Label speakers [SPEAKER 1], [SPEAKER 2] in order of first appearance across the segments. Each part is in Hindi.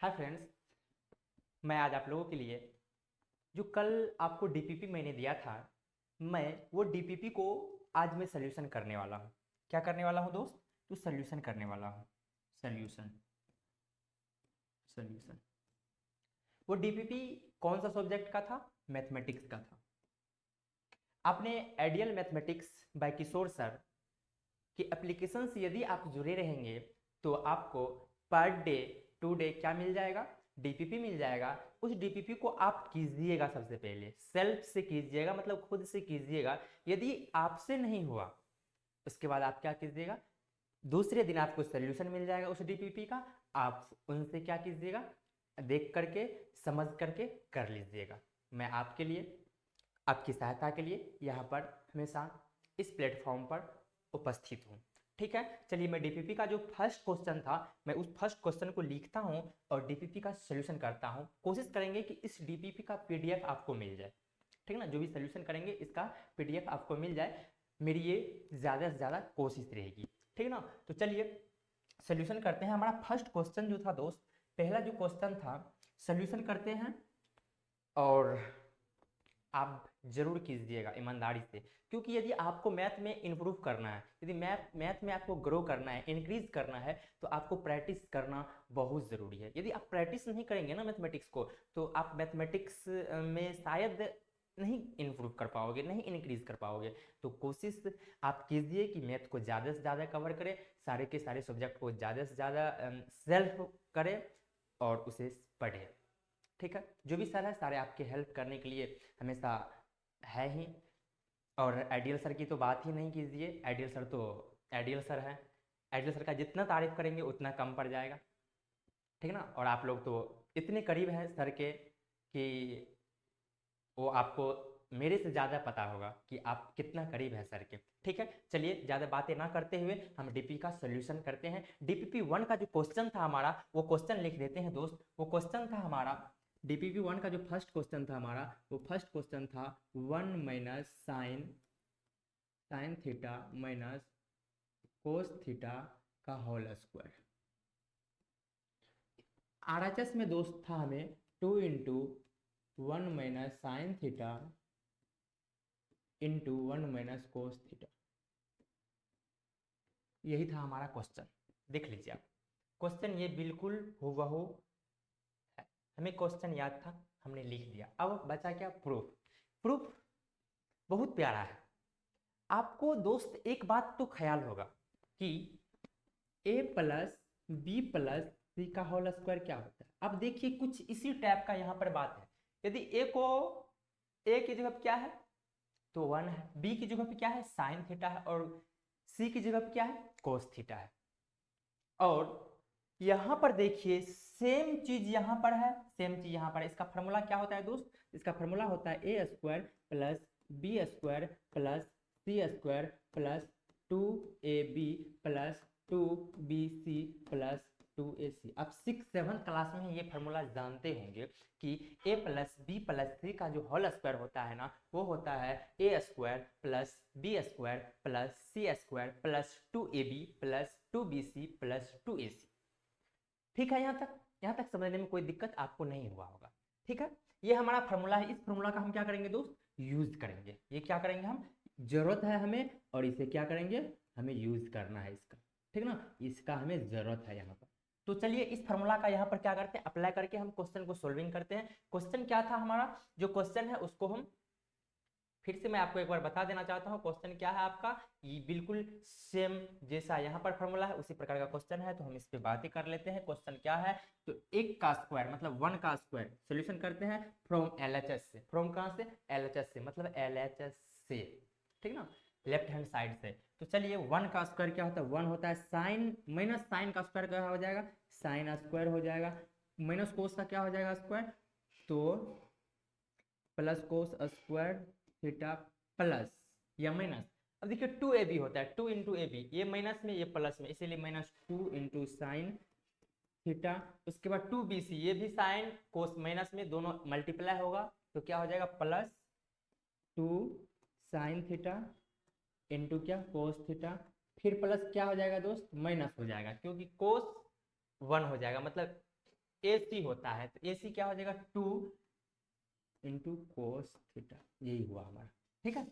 [SPEAKER 1] हाय फ्रेंड्स, मैं आज आप लोगों के लिए जो कल आपको डीपीपी मैंने दिया था, मैं वो डीपीपी को आज मैं सॉल्यूशन करने वाला हूँ। क्या करने वाला हूँ दोस्त? तो सॉल्यूशन करने वाला हूँ। सॉल्यूशन सॉल्यूशन वो डीपीपी कौन सा सब्जेक्ट का था? मैथमेटिक्स का था। आपने ideal mathematics by Kishore sir कि एप्लीकेशन से यदि आप जुड़े रहेंगे तो आपको पर डे टू डे क्या मिल जाएगा? डीपीपी मिल जाएगा। उस डीपीपी को आप कीजिएगा, सबसे पहले सेल्फ से कीजिएगा, मतलब खुद से कीजिएगा। यदि आपसे नहीं हुआ उसके बाद आप क्या कीजिएगा? दूसरे दिन आपको सोल्यूशन मिल जाएगा उस डीपीपी का। आप उनसे क्या कीजिएगा? देख करके, समझ करके कर लीजिएगा। मैं आपके लिए, आपकी सहायता के लिए यहाँ पर हमेशा इस प्लेटफॉर्म पर उपस्थित हूँ। ठीक है, चलिए मैं डीपीपी का जो फर्स्ट क्वेश्चन था, मैं उस फर्स्ट क्वेश्चन को लिखता हूँ और डीपीपी का सोल्यूशन करता हूँ। कोशिश करेंगे कि इस डीपीपी का पीडीएफ आपको मिल जाए। ठीक ना, जो भी सोल्यूशन करेंगे इसका पीडीएफ आपको मिल जाए, मेरी ये ज़्यादा से ज़्यादा कोशिश रहेगी। ठीक ना, तो चलिए सोल्यूशन करते हैं। हमारा फर्स्ट क्वेश्चन जो था दोस्त, पहला जो क्वेश्चन था, सोल्यूशन करते हैं और आप जरूर कीजिएगा ईमानदारी से, क्योंकि यदि आपको मैथ में इम्प्रूव करना है, यदि मैथ में आपको ग्रो करना है, इंक्रीज करना है, तो आपको प्रैक्टिस करना बहुत ज़रूरी है। यदि आप प्रैक्टिस नहीं करेंगे ना मैथमेटिक्स को, तो आप मैथमेटिक्स में शायद नहीं इम्प्रूव कर पाओगे, नहीं इंक्रीज कर पाओगे। तो कोशिश आप कीजिए कि मैथ को ज़्यादा से ज़्यादा कवर करें, सारे के सारे सब्जेक्ट को ज़्यादा से ज़्यादा सेल्फ करें और उसे पढ़ें। ठीक है, जो भी सर है सारे आपके हेल्प करने के लिए हमेशा है ही। और आइडियल सर की तो बात ही नहीं कीजिए, आइडियल सर तो आइडियल सर है। आइडियल सर का जितना तारीफ करेंगे उतना कम पड़ जाएगा। ठीक ना, और आप लोग तो इतने करीब हैं सर के कि वो आपको मेरे से ज़्यादा पता होगा कि आप कितना करीब है सर के। ठीक है, चलिए ज़्यादा बातें ना करते हुए हम डीपी का सोल्यूशन करते हैं। डीपीपी 1 का जो क्वेश्चन था हमारा, वो क्वेश्चन लिख देते हैं दोस्त। वो क्वेश्चन था हमारा डीपीपी 1 का जो फर्स्ट क्वेश्चन था हमारा, वो फर्स्ट क्वेश्चन था 1 minus sine sine theta minus cos theta का होल स्क्वायर। आरएचएस में दोस्त था हमें 2 into 1 minus sine theta into 1 minus cos theta. यही था हमारा क्वेश्चन। देख लीजिए आप, क्वेश्चन ये बिल्कुल हूबहू है। हमें क्वेश्चन याद था, हमने लिख दिया। अब बचा क्या? प्रूफ। प्रूफ बहुत प्यारा है। आपको दोस्त एक बात तो ख्याल होगा कि ए प्लस बी प्लस सी का होल स्क्वायर क्या होता है। अब देखिए कुछ इसी टाइप का यहाँ पर बात है। यदि ए को, ए की जगह क्या है तो 1 है, बी की जगह पे क्या है साइन थीटा है, और सी की जगह पे क्या है कोस थीटा है। और यहां पर देखिए सेम चीज यहां पर है, सेम चीज यहां पर है। इसका फॉर्मूला क्या होता है दोस्त? इसका फॉर्मूला होता है A square plus B square plus C square plus 2ab plus 2bc plus 2ac। अब 6-7 क्लास में ये फॉर्मूला जानते होंगे कि a प्लस बी प्लस सी का जो होल स्क्वायर होता है ना, वो होता है A square plus B square plus C square plus 2ab plus 2bc plus 2ac। ठीक है, यहाँ तक समझने में कोई दिक्कत आपको नहीं हुआ होगा। ठीक है, ये हमारा फॉर्मूला है। इस फॉर्मूला का हम क्या करेंगे दोस्त? यूज करेंगे। ये क्या करेंगे हम? जरूरत है हमें और इसे क्या करेंगे? हमें यूज करना है इसका। ठीक ना, इसका हमें जरूरत है यहाँ पर। तो चलिए इस फॉर्मूला का यहाँ पर क्या करते हैं, अप्लाई करके हम क्वेश्चन को सोल्विंग करते हैं। क्वेश्चन क्या था हमारा? जो क्वेश्चन है उसको हम फिर से मैं आपको एक बार बता देना चाहता हूँ। क्वेश्चन क्या है आपका? ये बिल्कुल सेम जैसा यहाँ पर फॉर्मूला है उसी प्रकार का क्वेश्चन है, तो हम इस पे बातें कर लेते हैं। क्वेश्चन क्या है? तो एक का स्क्वायर मतलब 1 का स्क्वायर सोल्यूशन करते हैं फ्रॉम एलएचएस से। फ्रॉम कहाँ से? एलएचएस से, मतलब एलएचएस से। ठीक ना, लेफ्ट हैंड साइड से। तो चलिए 1 का स्क्वायर क्या होता है? 1 होता है साइन माइनस साइन का स्क्वायर क्या हो जाएगा? साइन स्क्वायर हो जाएगा। माइनस कोस का क्या हो जाएगा? स्क्वायर। तो plus cos square theta plus या माइनस। अब देखिए 2ab होता है, 2 इंटू ए बी, ये माइनस में ये प्लस में, इसीलिए माइनस 2 इंटू साइन थीटा। उसके बाद 2bc, ये भी साइन कोस माइनस में दोनों मल्टीप्लाई होगा, तो क्या हो जाएगा? प्लस 2 साइन थीटा इंटू क्या कोस थीटा। फिर प्लस क्या हो जाएगा दोस्त? माइनस हो जाएगा, क्योंकि कोस 1 हो जाएगा, मतलब AC होता है, तो AC क्या हो जाएगा 2 इंटू कोस थीटा, यही हुआ हमारा। ठीक है,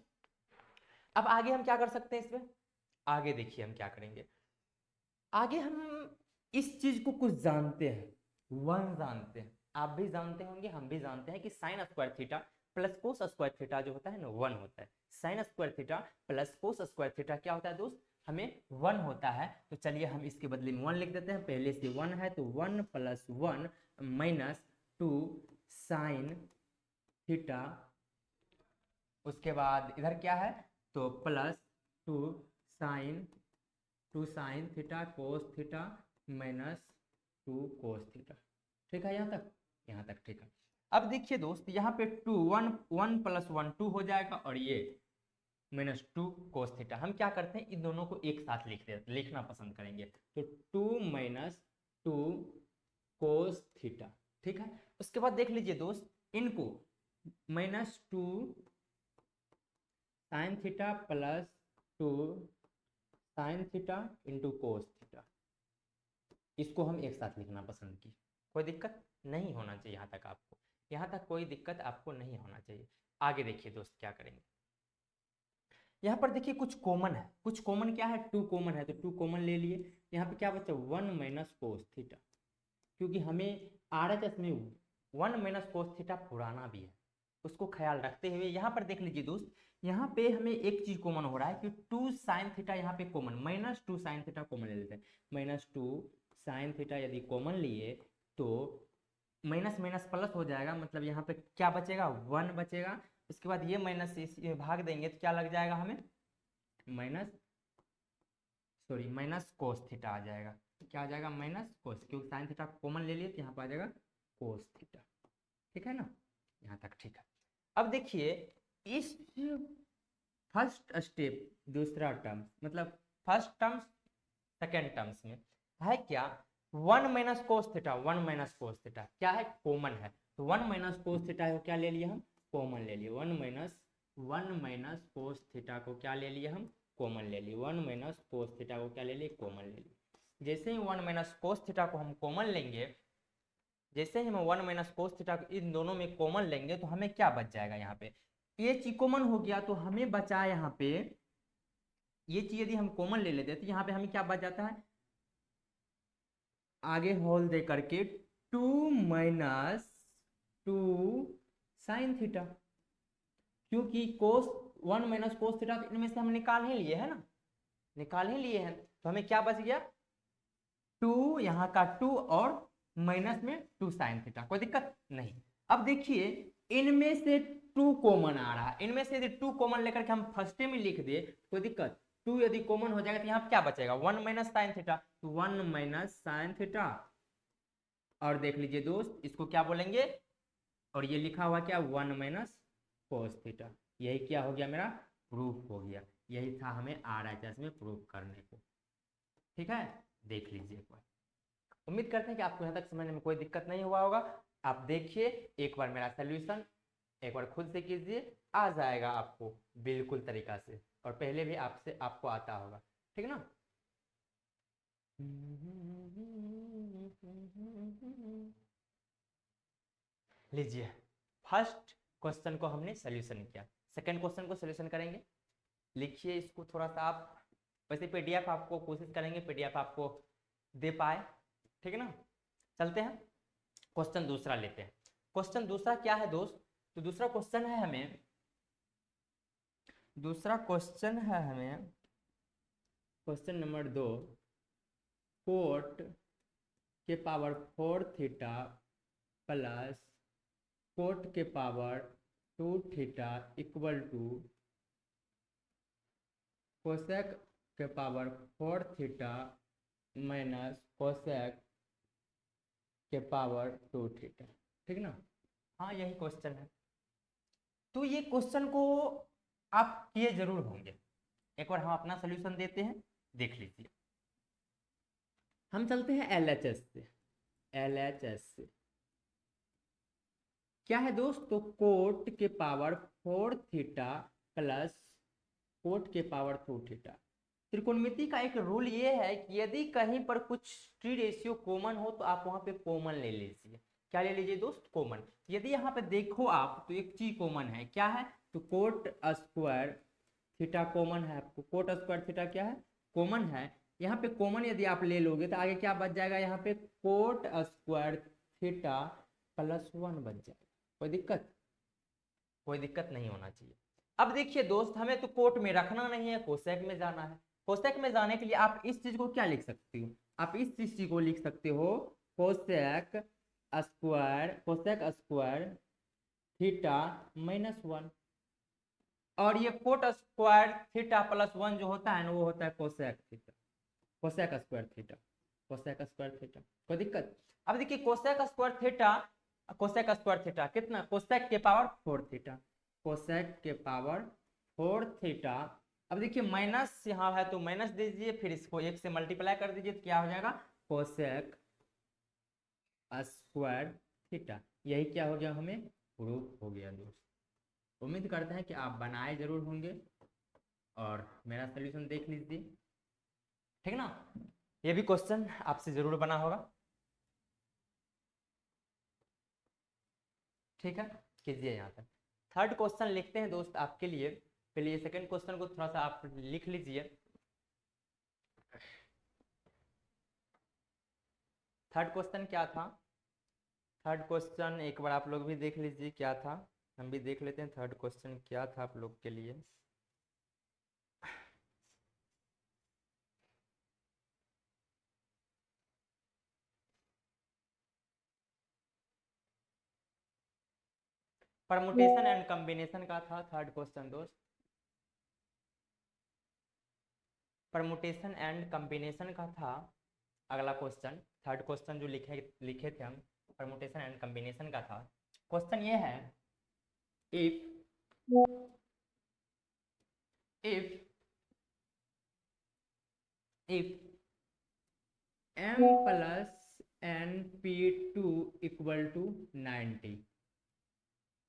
[SPEAKER 1] अब आगे हम क्या कर सकते हैं इसमें, आगे देखिए हम क्या करेंगे। आगे हम इस चीज को कुछ जानते हैं, वन जानते हैं, आप भी जानते होंगे, हम भी जानते हैं कि sine square theta plus cos square theta जो होता है ना वन होता है। Sine square theta plus cos square theta क्या होता है दोस्त, हमें वन होता है। तो चलिए हम इसके बदले में वन लिख देते हैं, पहले से वन है तो one plus one minus two sine theta, उसके बाद इधर क्या है तो plus two sine theta cos theta minus two cos theta. ठीक है, यहाँ तक ठीक है। अब देखिए दोस्त, यहाँ पे two one one plus one two हो जाएगा और ये माइनस टू कोस थीटा। हम क्या करते हैं इन दोनों को एक साथ लिखना पसंद करेंगे, तो two minus two cos theta. ठीक है, उसके बाद देख लीजिए दोस्त, इनको minus two sine theta plus two sine theta into cos theta, इसको हम एक साथ लिखना पसंद की। कोई दिक्कत नहीं होना चाहिए, यहाँ तक आपको, यहाँ तक कोई दिक्कत आपको नहीं होना चाहिए। आगे देखिए दोस्त क्या करेंगे, यहाँ पर देखिए कुछ कॉमन है, कुछ कॉमन क्या है, टू कॉमन है, तो टू कॉमन ले लिए। यहाँ पे क्या बचा वन माइनस कोस थीटा, क्योंकि हमें RHS में वन माइनस कोस थीटा पुराना भी है, उसको ख्याल रखते हुए यहाँ पर देख लीजिए दोस्त, यहाँ पे हमें एक चीज कॉमन हो रहा है कि टू साइन थीटा यहाँ पे common, minus two sine theta common ले लेते हैं। माइनस टू साइन थीटा यदि कॉमन लिए तो माइनस माइनस प्लस हो जाएगा, मतलब यहाँ पे क्या बचेगा वन बचेगा। उसके बाद ये माइनस से भाग देंगे तो क्या लग जाएगा हमें माइनस कोस थीटा आ जाएगा। क्या आ जाएगा माइनस कोस, क्योंकि साइन थीटा कॉमन ले लिए तो यहाँ पर आ जाएगा कोस थीटा। ठीक है ना, यहाँ तक ठीक है। अब देखिए इस फर्स्ट स्टेप दूसरा टर्म, मतलब फर्स्ट टर्म्स सेकेंड टर्म्स में है क्या one minus cos theta, one minus cos theta क्या है कॉमन है, तो वन माइनस कोस थीटा को क्या ले लिए हम कॉमन ले लिए, वन माइनस कोस थीटा को क्या ले लिए हम कॉमन ले लिए, वन माइनस कोस थीटा को क्या ले लिए कॉमन ले लिए। जैसे ही वन माइनस कोस थीटा को हम कॉमन लेंगे, जैसे ही हम वन माइनस कोस थीटा को इन दोनों में कॉमन लेंगे तो हमें क्या बच जाएगा, यहाँ पे ये चीज कॉमन हो गया तो हमें बचा यहाँ पे ये चीज यदि हम कॉमन ले लेते तो यहाँ पे हमें क्या बच जाता है, आगे होल दे करके two minus two sine theta, क्योंकि cos one minus cos theta इनमें से हम निकाल ही लिए है ना, निकाल ही लिए हैं, तो हमें क्या बच गया टू, यहाँ का टू और माइनस में टू साइन थीटा, कोई दिक्कत नहीं। अब देखिए इनमें से टू कॉमन आ रहा है, इनमें से यदि टू कॉमन लेकर के हम फर्स्ट में लिख दे कोई दिक्कत, टू यदि कॉमन हो जाएगा तो यहाँ क्या बचेगा वन माइनस साइन थीटा, तो वन माइनस साइन थीटा। और देख लीजिए दोस्त इसको क्या बोलेंगे, और ये लिखा हुआ क्या वन माइनस कोस थीटा, यही क्या हो गया मेरा प्रूफ हो गया, यही था हमें RHS में प्रूफ करने को। ठीक है, देख लीजिए एक बार, उम्मीद करते हैं कि आपको यहाँ तक समझने में कोई दिक्कत नहीं हुआ होगा। आप देखिए एक बार मेरा सोल्यूशन एक बार खुद से कीजिए, आ जाएगा आपको बिल्कुल तरीका से, और पहले भी आपको आता होगा। ठीक ना, लीजिए फर्स्ट क्वेश्चन को हमने सोल्यूशन किया, सेकंड क्वेश्चन को सोल्यूशन करेंगे। लिखिए इसको थोड़ा सा आप, वैसे PDF आपको कोशिश करेंगे PDF आपको दे पाए। ठीक है ना, चलते हैं क्वेश्चन दूसरा लेते हैं। क्वेश्चन दूसरा क्या है दोस्त, तो दूसरा क्वेश्चन है हमें क्वेश्चन नंबर 2, कोट के पावर 4 थीटा प्लस कोट के power 2 theta equal to cosec के पावर 4 थीटा माइनस कोसेक के पावर 2 थीटा। ठीक ना, हाँ यही क्वेश्चन है। तो ये क्वेश्चन को आप किए जरूर होंगे, एक बार हम अपना सोल्यूशन देते हैं, देख लीजिए। हम चलते हैं LHS से क्या है दोस्त, तो कोट के पावर 4 थीटा प्लस कोट के पावर 2 थीटा, त्रिकोणमिति का एक रूल ये है कि यदि कहीं पर कुछ ट्री रेशियो कॉमन हो तो आप वहां पे कॉमन ले लीजिए। क्या ले लीजिए दोस्त? कॉमन। यदि यहाँ पे देखो आप तो एक चीज कॉमन है, क्या है? तो कोट स्क्वायर थीटा कॉमन है, आपको कोट स्क्वायर थीटा क्या है? कॉमन है। यहाँ पे कॉमन यदि आप ले लोगे तो आगे क्या बच जाएगा? यहाँ पे कोट स्क्वायर थीटा +1 बच जाएगा। कोई दिक्कत? कोई दिक्कत नहीं होना चाहिए। अब देखिए दोस्त, हमें तो कोट में रखना नहीं है, कोसेक में जाना है। कोसेक में जाने के लिए आप इस चीज को क्या लिख सकते हो? आप इस चीज को लिख सकते हो कोसेक स्क्वायर थीटा -1। और ये कोट स्क्वायर थीटा +1 जो होता है ना, वो होता है cosec theta, cosec square theta, cosec square theta. कोई दिक्कत? अब देखिए कोसेक स्क्वायर थीटा कितना? कोसेक के पावर 4 थीटा, कोसेक के पावर 4 थीटा। अब देखिए माइनस यहाँ है तो माइनस दीजिए, फिर इसको 1 से मल्टीप्लाई कर दीजिए तो क्या हो जाएगा? Cosec square theta. यही क्या हो गया? हमें प्रूफ हो गया दोस्त। उम्मीद करते हैं कि आप बनाए जरूर होंगे और मेरा सोल्यूशन देख लीजिए, ठीक ना? ये भी क्वेश्चन आपसे जरूर बना होगा, ठीक है? कीजिए यहाँ तक। थर्ड क्वेश्चन लिखते हैं दोस्त आपके लिए। पहले ये सेकंड क्वेश्चन को थोड़ा सा आप लिख लीजिए। थर्ड क्वेश्चन क्या था? थर्ड क्वेश्चन एक बार आप लोग भी देख लीजिए क्या था, हम भी देख लेते हैं थर्ड क्वेश्चन क्या था आप लोग के लिए। परमुटेशन एंड कॉम्बिनेशन का था थर्ड क्वेश्चन दोस्त। परमुटेशन एंड कॉम्बिनेशन का था अगला क्वेश्चन। थर्ड क्वेश्चन जो लिखे थे हम, परमुटेशन एंड कॉम्बिनेशन का था। क्वेश्चन ये है, if if if m plus np2 equal to 90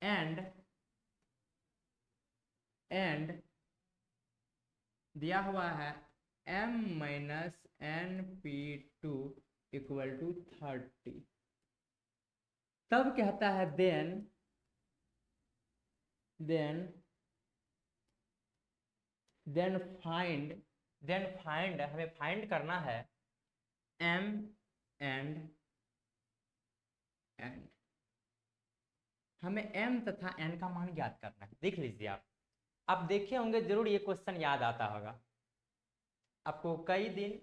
[SPEAKER 1] and दिया हुआ है m minus np2 equal to 30, तब कहता है then find हमें फाइंड करना है m and n। हमें m तथा n का मान ज्ञात करना है। देख लीजिए आप देखे होंगे जरूर, ये क्वेश्चन याद आता होगा आपको। कई दिन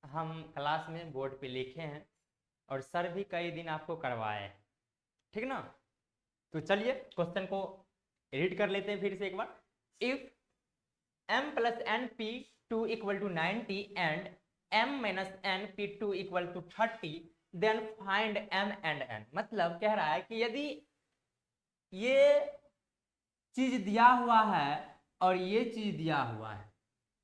[SPEAKER 1] हम क्लास में बोर्ड पे लिखे हैं और सर भी कई दिन आपको करवाए हैं, ठीक ना? तो चलिए क्वेश्चन को रीड कर लेते हैं फिर से एक बार। If m plus np2 equal to 90 and m minus np2 equal to 30 then find m and n। मतलब कह रहा है कि यदि ये चीज दिया हुआ है और ये चीज दिया हुआ है,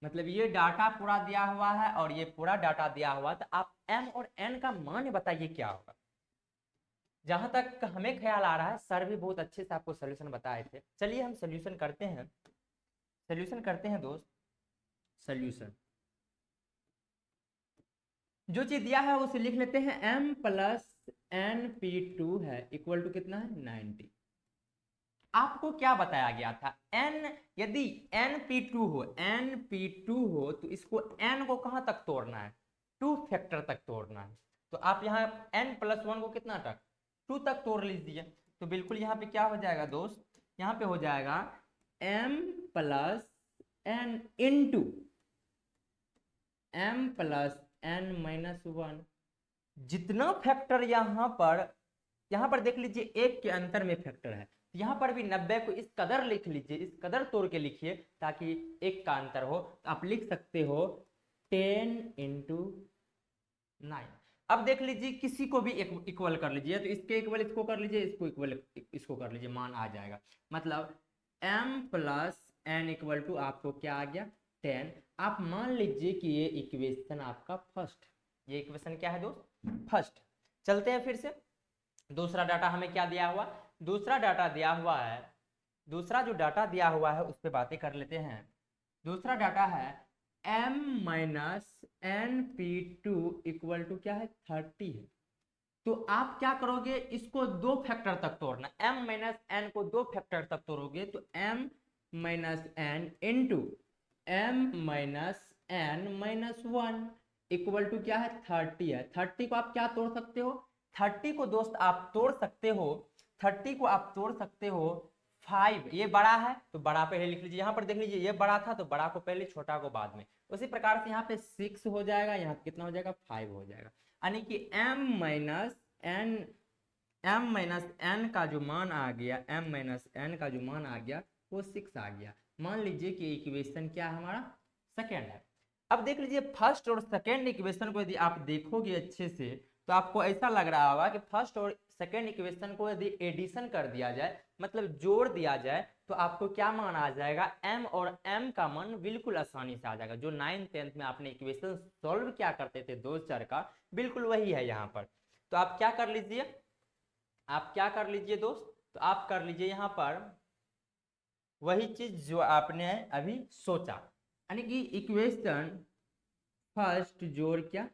[SPEAKER 1] मतलब ये डाटा पूरा दिया हुआ है और ये पूरा डाटा दिया हुआ है, तो आप m और n का मान बताइए क्या होगा। जहां तक हमें ख्याल आ रहा है सर भी बहुत अच्छे से आपको सोल्यूशन बताए थे। चलिए हम सोल्यूशन करते हैं दोस्त। सोल्यूशन जो चीज दिया है उसे लिख लेते हैं, m plus np2 है इक्वल टू कितना है? 90। आपको क्या बताया गया था? n यदि np2 हो तो इसको n को कहां तक तोड़ना है? 2 फैक्टर तक तोड़ना है। तो आप यहाँ n + 1 को कितना तक? 2 तक तोड़ लीजिए। तो बिल्कुल यहाँ पे क्या हो जाएगा दोस्त? यहाँ पे हो जाएगा m + n into m + n - 1। जितना फैक्टर यहाँ पर देख लीजिए, एक के अंतर में फैक्टर है, यहाँ पर भी 90 को इस कदर लिख लीजिए, इस कदर तोड़ के लिखिए ताकि एक का अंतर हो। तो आप लिख सकते हो 10 × 9। अब देख लीजिए किसी को भी इक्वल कर लीजिए, तो इसके इक्वल इसको कर लीजिए, इसको इक्वल इसको कर लीजिए, मान आ जाएगा। मतलब m + n इक्वल टू आपको क्या आ गया? 10। आप मान लीजिए कि ये इक्वेशन आपका फर्स्ट, ये इक्वेशन क्या है दोस्त? फर्स्ट। चलते हैं फिर से। दूसरा डाटा हमें क्या दिया हुआ? दूसरा डाटा दिया हुआ है, दूसरा जो डाटा दिया हुआ है उस पर बातें कर लेते हैं। दूसरा डाटा है m minus n p two equal to क्या है 30 है। तो आप क्या करोगे, इसको दो फैक्टर तक तोड़ना, m माइनस एन को दो फैक्टर तक तोड़ोगे तो m minus n into m minus n minus one equal to क्या है 30 है। 30 को आप क्या तोड़ सकते हो, 30 को दोस्त आप तोड़ सकते हो, 30 को आप तोड़ सकते हो 5, ये बड़ा है तो बड़ा पहले लिख लीजिए, यहाँ पर देख लीजिए ये बड़ा था तो बड़ा को पहले छोटा को बाद में। उसी प्रकार से यहाँ पे 6 हो जाएगा, यहाँ कितना हो जाएगा 5 हो जाएगा, यानी कि m माइनस एन का जो मान आ गया, m माइनस एन का जो मान आ गया वो 6 आ गया। मान लीजिए कि इक्वेशन क्या है हमारा सेकेंड है। अब देख लीजिए फर्स्ट और सेकेंड इक्वेशन को यदि आप देखोगे अच्छे से तो आपको ऐसा लग रहा होगा कि फर्स्ट और सेकेंड इक्वेशन को यदि एडिशन कर दिया जाए, मतलब जोड़ दिया जाए, तो आपको क्या मान आ जाएगा, m और m का मान बिल्कुल आसानी से आ जाएगा। जो 9th 10th में आपने इक्वेशन सॉल्व क्या करते थे दो चर का, बिल्कुल वही है यहाँ पर। तो आप क्या कर लीजिए, आप क्या कर लीजिए दोस्त, तो आप कर लीजिए यहाँ पर वही चीज जो आपने अभी सोचा, यानी कि इक्वेशन फर्स्ट जोड़ क्या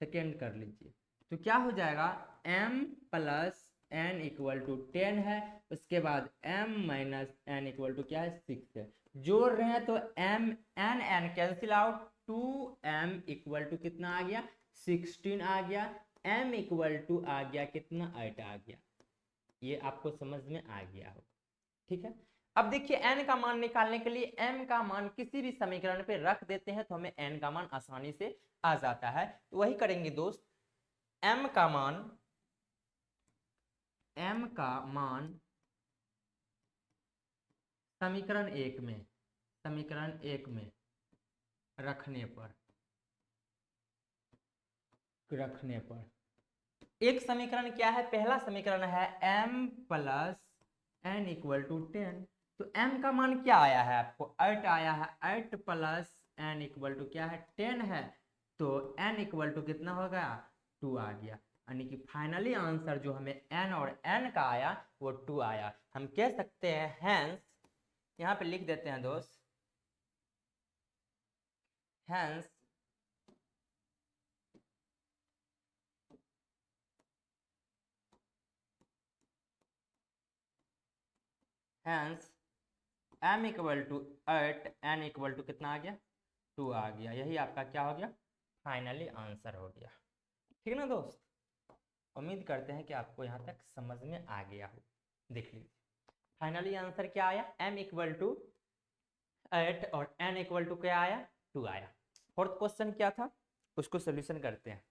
[SPEAKER 1] सेकेंड कर लीजिए, तो क्या हो जाएगा m plus n equal to 10 है, उसके बाद m minus n equal to क्या है 6 है। जोड़ रहे हैं तो m n cancel out, 2m equal to कितना आ गया 16 आ गया, m इक्वल टू आ गया कितना 8 आ गया। ये आपको समझ में आ गया हो, ठीक है। अब देखिए n का मान निकालने के लिए m का मान किसी भी समीकरण पे रख देते हैं तो हमें n का मान आसानी से आ जाता है। तो वही करेंगे दोस्त, m का मान समीकरण एक में रखने पर एक समीकरण क्या है, पहला समीकरण है m plus n equal to 10, तो m का मान क्या आया है आपको 8 आया है, 8 प्लस एन इक्वल टू क्या है 10 है, तो n इक्वल टू कितना हो गया 2 आ गया, यानी कि फाइनली आंसर जो हमें n और n का आया वो 2 आया। हम कह सकते हैं हैंस, यहाँ पे लिख देते हैं दोस्त, hence hence m equal to 8 n equal to कितना आ गया 2 आ गया। यही आपका क्या हो गया फाइनली आंसर हो गया, ठीक है ना दोस्त। उम्मीद करते हैं कि आपको यहाँ तक समझ में आ गया हो। देख लीजिए फाइनली आंसर क्या आया, m इक्वल टू 8 और n इक्वल टू क्या आया 2 आया। फोर्थ क्वेश्चन क्या था उसको सोल्यूशन करते हैं।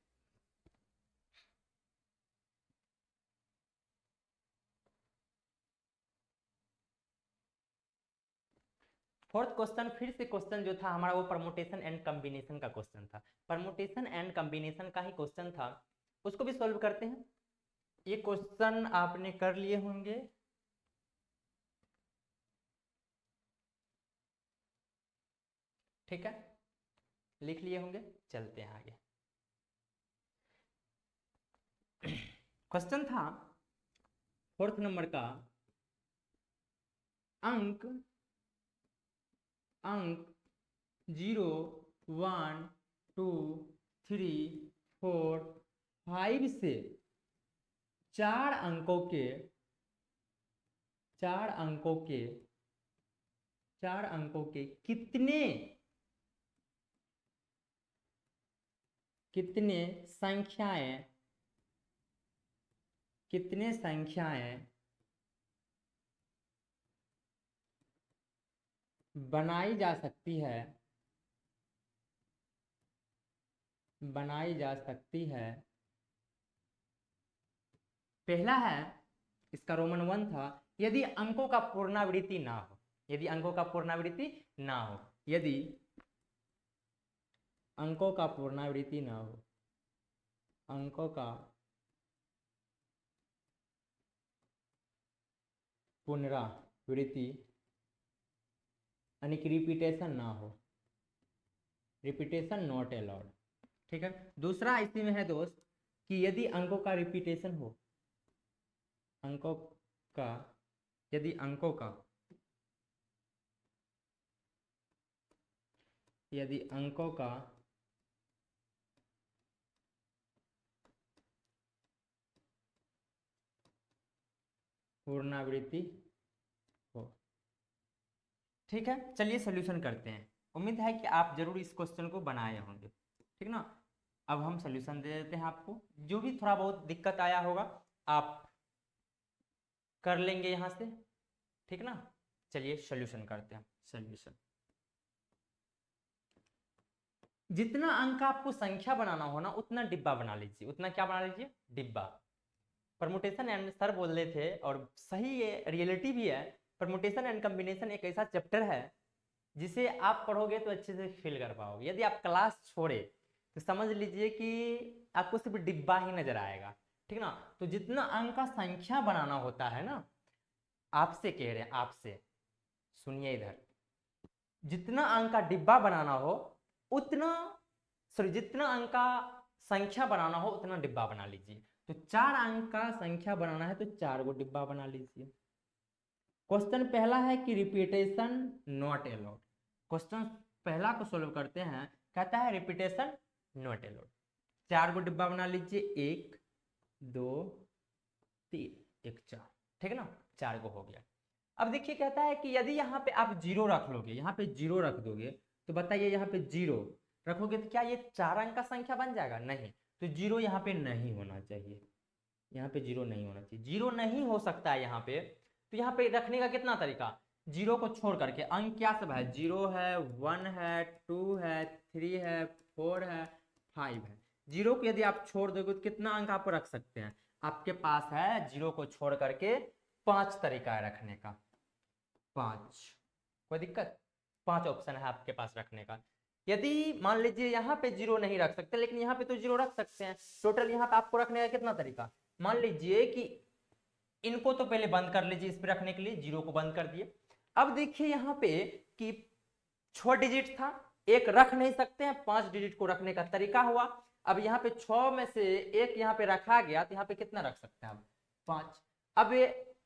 [SPEAKER 1] फोर्थ क्वेश्चन फिर से क्वेश्चन जो था हमारा वो परमुटेशन एंड कॉम्बिनेशन का क्वेश्चन था, परमुटेशन एंड कॉम्बिनेशन का ही क्वेश्चन था, उसको भी सॉल्व करते हैं। ये क्वेश्चन आपने कर लिए होंगे, ठीक है, लिख लिए होंगे, चलते हैं आगे। क्वेश्चन था फोर्थ नंबर का, अंक 0 1 2 3 4 5 से चार अंकों के कितने संख्याएं बनाई जा सकती है। पहला है इसका रोमन 1 था, यदि अंकों का पुनरावृत्ति ना हो, यदि अंकों का पुनरावृत्ति ना हो, यदि अंकों का पुनरावृत्ति ना हो, अंकों का पुनरावृत्ति यानी कि रिपीटेशन ना हो, रिपीटेशन नॉट अलाउड, ठीक है। दूसरा इसी में है दोस्त कि यदि अंकों का रिपीटेशन हो, अंकों का यदि अंकों का पुनरावृत्ति हो। ठीक है, चलिए सोल्यूशन करते हैं। उम्मीद है कि आप जरूर इस क्वेश्चन को बनाए होंगे, ठीक ना। अब हम सोल्यूशन दे देते हैं आपको। जो भी थोड़ा बहुत दिक्कत आया होगा आप कर लेंगे यहाँ से, ठीक ना। चलिए सोल्यूशन करते हैं। सोल्यूशन, जितना अंक आपको संख्या बनाना हो ना उतना डिब्बा बना लीजिए। उतना क्या बना लीजिए? डिब्बा। परमुटेशन एंड सर बोल रहे थे और सही ये रियलिटी भी है। परमुटेशन एंड कॉम्बिनेशन एक ऐसा चैप्टर है जिसे आप पढ़ोगे तो अच्छे से फील कर पाओगे। यदि आप क्लास छोड़े तो समझ लीजिए कि आपको सिर्फ डिब्बा ही नजर आएगा, ठीक ना। तो जितना अंक का संख्या बनाना होता है ना, आपसे कह रहे हैं, आपसे सुनिए इधर, जितना अंक का डिब्बा बनाना हो उतना, सॉरी जितना अंक का संख्या बनाना हो उतना डिब्बा बना लीजिए। तो 4 अंक का संख्या बनाना है तो 4 गो डिब्बा बना लीजिए। क्वेश्चन पहला है कि रिपीटेशन नॉट अलाउड। क्वेश्चन पहला को सोल्व करते हैं, कहता है रिपीटेशन नॉट अलाउड। 4 गो डिब्बा बना लीजिए, 1 2 3 1 4, ठीक है ना। 4 गो हो गया। अब देखिए कहता है कि यदि यहाँ पे आप जीरो रख लोगे, यहाँ पे जीरो रख दोगे तो बताइए यहाँ पे जीरो रखोगे तो क्या ये 4 अंक का संख्या बन जाएगा? नहीं। तो जीरो यहाँ पे नहीं होना चाहिए, यहाँ पे जीरो नहीं होना चाहिए। जीरो नहीं हो सकता है यहाँ पे, तो यहाँ पे रखने का कितना तरीका? जीरो को छोड़ करके अंक क्या सब है? जीरो है, 1 है, 2 है, 3 है, 4 है, 5 है। जीरो को यदि आप छोड़ दोगे तो कितना अंक आप रख सकते हैं? आपके पास है जीरो को छोड़ करके 5 तरीका है रखने का। 5, कोई दिक्कत? 5 ऑप्शन है आपके पास रखने का। यदि मान लीजिए यहाँ पे जीरो नहीं रख सकते लेकिन यहाँ पे तो जीरो रख सकते हैं। टोटल यहाँ पे आपको रखने का कितना तरीका? मान लीजिए कि इनको तो पहले बंद कर लीजिए, इस पे रखने के लिए जीरो को बंद कर दिए। अब देखिए यहाँ पे कि 6 डिजिट था, एक रख नहीं सकते हैं, 5 डिजिट को रखने का तरीका हुआ। अब यहाँ पे 6 में से एक यहाँ पे रखा गया तो यहाँ पे कितना रख सकते हैं? अब 5। अब ये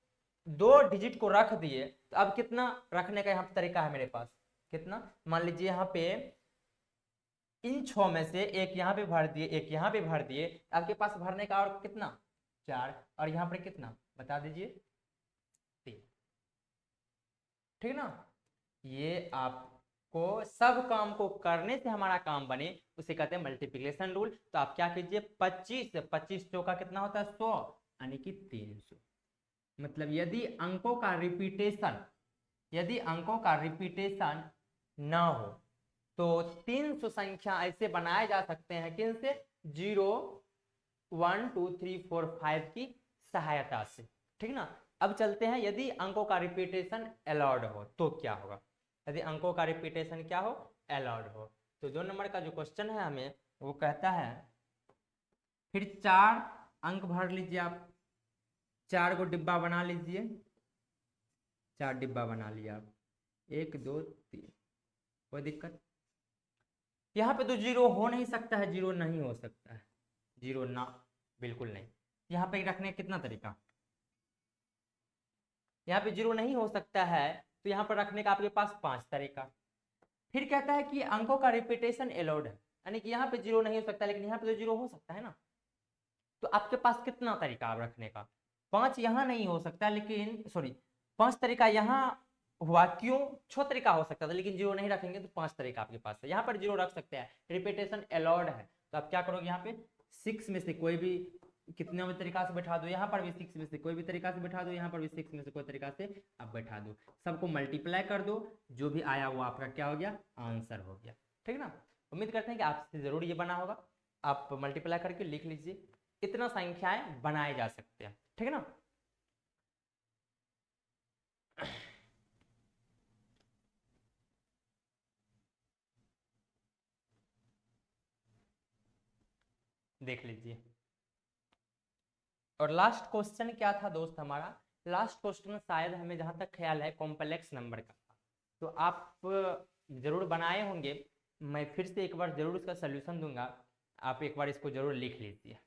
[SPEAKER 1] 2 डिजिट को रख दिए तो अब कितना रखने का यहाँ पे तरीका है मेरे पास? कितना? मान लीजिए यहाँ पे इन 6 में से एक यहाँ पे भर दिए, एक यहाँ पे भर दिए, आपके पास भरने का और कितना? 4। और यहाँ पर कितना बता दीजिए? 3, ठीक ना। ये आपको सब काम को करने से हमारा काम बने उसे कहते हैं मल्टीप्लिकेशन रूल। तो आप क्या कीजिए? 25 से 25 चौका कितना होता है? 100, यानी कि 300। मतलब यदि अंकों का रिपीटेशन, यदि अंकों का रिपीटेशन ना हो तो 300 संख्या ऐसे बनाए जा सकते हैं किन से? 0 1 2 3 4 5 की सहायता से, ठीक ना। अब चलते हैं, यदि अंकों का रिपीटेशन अलाउड हो तो क्या होगा? यदि अंकों का रिपीटेशन क्या हो? अलाउड हो। तो 2 नंबर का जो क्वेश्चन है हमें वो कहता है फिर 4 अंक भर लीजिए आप, 4 को डिब्बा बना लीजिए। 4 डिब्बा बना लिया आप, 1 2 3, कोई दिक्कत? यहाँ पे तो जीरो हो नहीं सकता है, जीरो नहीं हो सकता है, जीरो ना, बिल्कुल नहीं। यहाँ पे रखने का कितना तरीका? यहाँ पे जीरो नहीं हो सकता है तो यहाँ पर रखने का आपके पास 5 तरीका। फिर कहता है कि अंकों का रिपीटेशन अलाउड है, यानी कि यहाँ पे जीरो नहीं हो सकता लेकिन यहाँ पे तो जीरो हो सकता है ना। तो आपके पास कितना तरीका आप रखने का? 5 यहाँ नहीं हो सकता लेकिन, सॉरी 5 तरीका यहाँ हुआ, क्यों? 6 तरीका हो सकता था लेकिन जीरो नहीं रखेंगे तो 5 तरीका आपके पास है। यहाँ पर जीरो रख सकते हैं, रिपीटेशन अलाउड है। तो आप क्या करोगे? यहाँ पे 6 में से कोई भी कितने भी तरीका से बैठा दो, यहाँ पर भी 6 में से कोई भी तरीका से बैठा दो, यहाँ पर भी 6 में से कोई तरीका से आप बैठा दो, सबको मल्टीप्लाई कर दो, जो भी आया वो आपका क्या हो गया? आंसर हो गया, ठीक ना। उम्मीद करते हैं कि आपसे जरूर ये बना होगा। आप मल्टीप्लाई करके लिख लीजिए, इतना संख्याएं बनाए जा सकते हैं, ठीक है ना। देख लीजिए। और लास्ट क्वेश्चन क्या था दोस्त हमारा? लास्ट क्वेश्चन शायद हमें जहां तक ख्याल है कॉम्प्लेक्स नंबर का था। तो आप जरूर बनाए होंगे, मैं फिर से एक बार जरूर इसका सोल्यूशन दूंगा, आप एक बार इसको जरूर लिख लीजिए।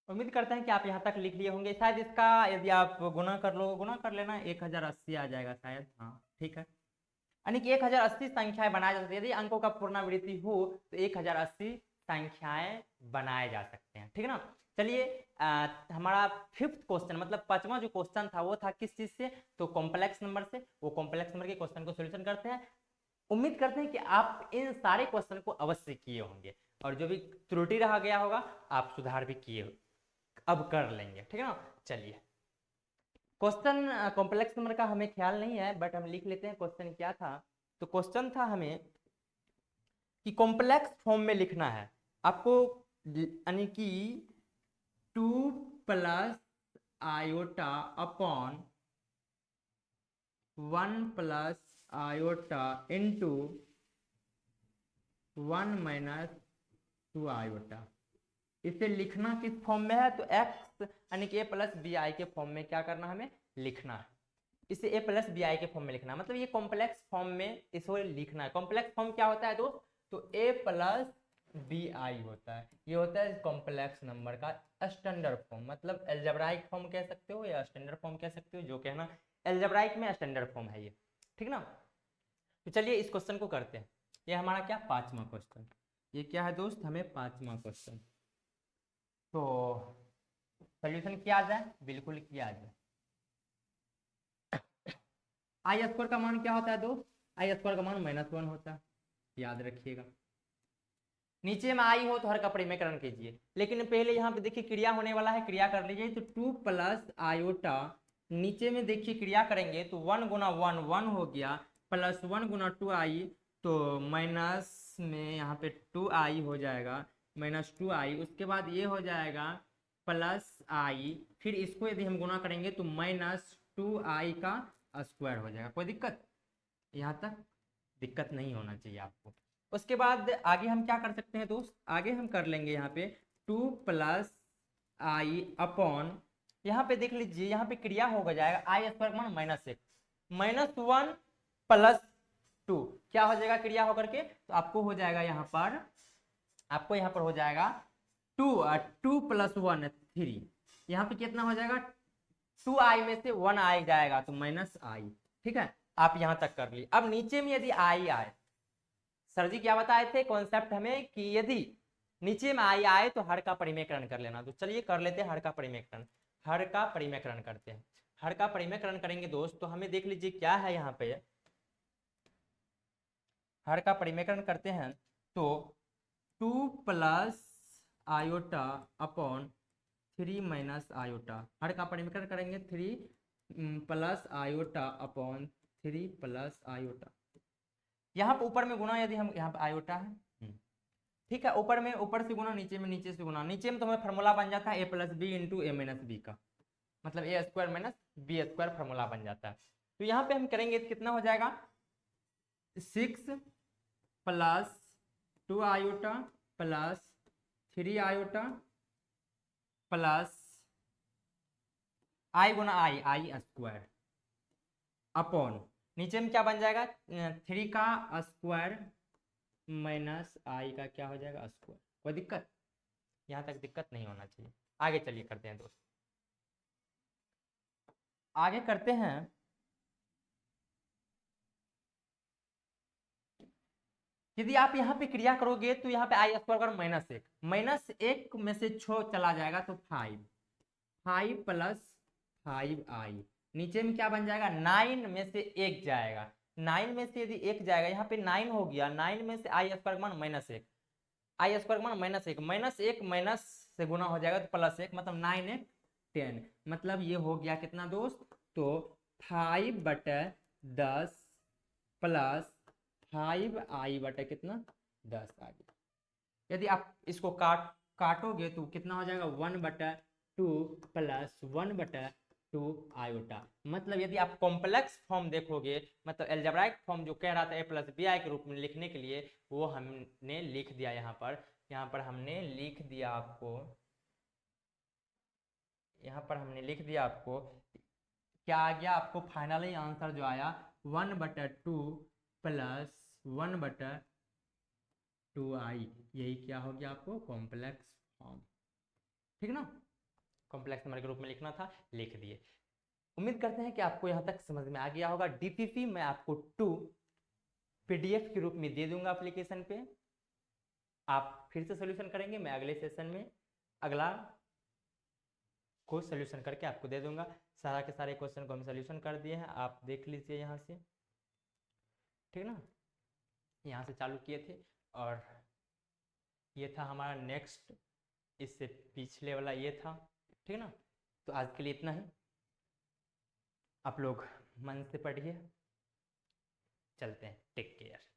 [SPEAKER 1] उम्मीद करते हैं कि आप यहाँ तक लिख लिए होंगे। शायद इसका यदि आप गुना कर लो, गुना कर लेना, 1080 आ जाएगा शायद। हाँ ठीक है, यानी कि 1080 संख्याएं बनाया जा सकती है। यदि अंकों का पुनरावृत्ति हो तो 1080 संख्याएं बनाए जा सकते हैं, ठीक है ना। चलिए हमारा फिफ्थ क्वेश्चन मतलब पांचवा जो क्वेश्चन था वो था किस चीज से, तो कॉम्प्लेक्स नंबर से। वो कॉम्प्लेक्स नंबर के क्वेश्चन को सोल्यूशन करते हैं। उम्मीद करते हैं कि आप इन सारे क्वेश्चन को अवश्य किए होंगे और जो भी त्रुटि रह गया होगा आप सुधार भी किए अब कर लेंगे, ठीक है ना। चलिए क्वेश्चन कॉम्प्लेक्स नंबर का हमें ख्याल नहीं है बट हम लिख लेते हैं क्वेश्चन क्या था। तो क्वेश्चन था हमें कि कॉम्प्लेक्स फॉर्म में लिखना है आपको, यानी कि 2 plus iota upon 1 plus iota into 1 minus 2 iota. इसे लिखना किस फॉर्म में है, तो x यानी कि a प्लस बी आई के फॉर्म में क्या करना हमें लिखना है। इसे a प्लस बी आई के फॉर्म में लिखना है, मतलब ये कॉम्प्लेक्स फॉर्म में इसको लिखना है। कॉम्प्लेक्स फॉर्म क्या होता है दोस्त, तो a प्लस बी आई होता है। ये होता है कॉम्प्लेक्स नंबर का स्टैंडर्ड फॉर्म, मतलब एल्जेब्राइक फॉर्म कह सकते हो या स्टैंडर्ड फॉर्म कह सकते हो, जो कहना एल्जेब्राइक में स्टैंडर्ड फॉर्म है ये, ठीक ना। तो चलिए इस क्वेश्चन को करते हैं। ये हमारा क्या पांचवा क्वेश्चन, ये क्या है दोस्त, हमें पांचवा क्वेश्चन। तो सोल्यूशन किया जाए, बिल्कुल किया जाए। आई स्क्वायर का मान क्या होता है दोस्त, आई स्क्वायर का मान -1 होता है, याद रखिएगा। नीचे में आई हो तो हर का परिमेयकरण कीजिए, लेकिन पहले यहाँ पे देखिए क्रिया होने वाला है, क्रिया कर लीजिए। तो 2 प्लस आयोटा, नीचे में देखिए क्रिया करेंगे तो 1 गुना 1 1 हो गया, प्लस 1 गुना 2i, तो माइनस में यहाँ पे 2i हो जाएगा, -2i। उसके बाद ये हो जाएगा प्लस i, फिर इसको यदि हम गुना करेंगे तो -2i का स्क्वायर हो जाएगा। कोई दिक्कत, यहाँ तक दिक्कत नहीं होना चाहिए आपको। उसके बाद आगे हम क्या कर सकते हैं दोस्त, आगे हम कर लेंगे यहाँ पे 2 प्लस आई अपॉन, यहाँ पे देख लीजिए यहाँ पे क्रिया होगा जाएगा आई स्क्वायर मान -1 -1 प्लस 2, क्या हो जाएगा क्रिया होकर के, तो आपको हो जाएगा यहाँ पर, आपको यहाँ पर हो जाएगा 2 प्लस 1 3, यहाँ पे कितना हो जाएगा 2i में से 1 आई जाएगा तो -i, ठीक है। आप यहां तक कर लिए। अब नीचे में यदि आई आए, सर जी क्या बताए थे कॉन्सेप्ट हमें कि यदि नीचे में आई आए तो हर का परिमेयकरण कर लेना। तो चलिए कर लेते हैं हर का परिमेयकरण, हर का परिमेयकरण करते हैं। हर का परिमेयकरण करेंगे दोस्त तो हमें देख लीजिए क्या है यहाँ पे, हर का परिमेयकरण करते हैं तो 2 plus iota upon 3 minus iota, हर का परिमेयकरण करेंगे 3 plus iota upon 3 plus iota. यहाँ पे ऊपर में गुना यदि हम यहाँ पे आयोटा है, ठीक है, ऊपर में ऊपर से गुना, नीचे में नीचे से गुना। नीचे में तो हमें फार्मूला बन जाता है a plus B into A minus B का, मतलब A square minus B square formula बन जाता है। तो यहाँ पे हम करेंगे तो कितना हो जाएगा 6 plus 2 iota plus 3 iota plus I गुना आई स्क्वायर अपॉन, नीचे में क्या बन जाएगा 3 का स्क्वायर माइनस आई का क्या हो जाएगा स्क्वायर। कोई दिक्कत, यहाँ तक दिक्कत नहीं होना चाहिए। आगे चलिए करते हैं दोस्त, आगे करते हैं। यदि आप यहाँ पे क्रिया करोगे तो यहाँ पे आई स्क्वायर -1 में से 6 चला जाएगा तो 5 प्लस 5i, नीचे में क्या बन जाएगा 9 में से 1 जाएगा, 9 में से यदि 1 जाएगा, यहाँ पे 9 हो गया, 9 में से आई स्क्वायर मान -1, आई स्क्वायर मान -1 माइनस से गुना हो जाएगा तो +1, मतलब 9 1 10, मतलब ये हो गया कितना दोस्त, तो 5/10 प्लस 5i बटा कितना 10 आ गया। यदि आप इसको काटोगे तो कितना हो जाएगा 1/2 प्लस 1/2 आयोटा। मतलब यदि आप कॉम्प्लेक्स फॉर्म देखोगे, मतलब एल्जेब्राइक फॉर्म जो कह रहा था a प्लस बी आई के रूप में लिखने के लिए, वो हमने लिख दिया यहाँ पर हमने लिख दिया आपको, यहाँ पर हमने लिख दिया आपको। क्या आ गया आपको फाइनली आंसर जो आया 1/2 प्लस 1/2i, यही क्या हो गया आपको कॉम्प्लेक्स फॉर्म, ठीक ना। कॉम्प्लेक्स नंबर के रूप में लिखना था, लिख दिए। उम्मीद करते हैं कि आपको यहाँ तक समझ में आ गया होगा। डीपीपी मैं आपको 2 पीडीएफ के रूप में दे दूंगा एप्लीकेशन पे, आप फिर से सोल्यूशन करेंगे। मैं अगले सेशन में अगला को सोल्यूशन करके आपको दे दूंगा। सारा के सारे क्वेश्चन को हम सोल्यूशन कर दिए हैं, आप देख लीजिए यहाँ से, ठीक ना। यहाँ से चालू किए थे और ये था हमारा नेक्स्ट, इससे पिछले वाला ये था, ठीक ना। तो आज के लिए इतना ही, आप लोग मन से पढ़िए, चलते हैं, टेक केयर।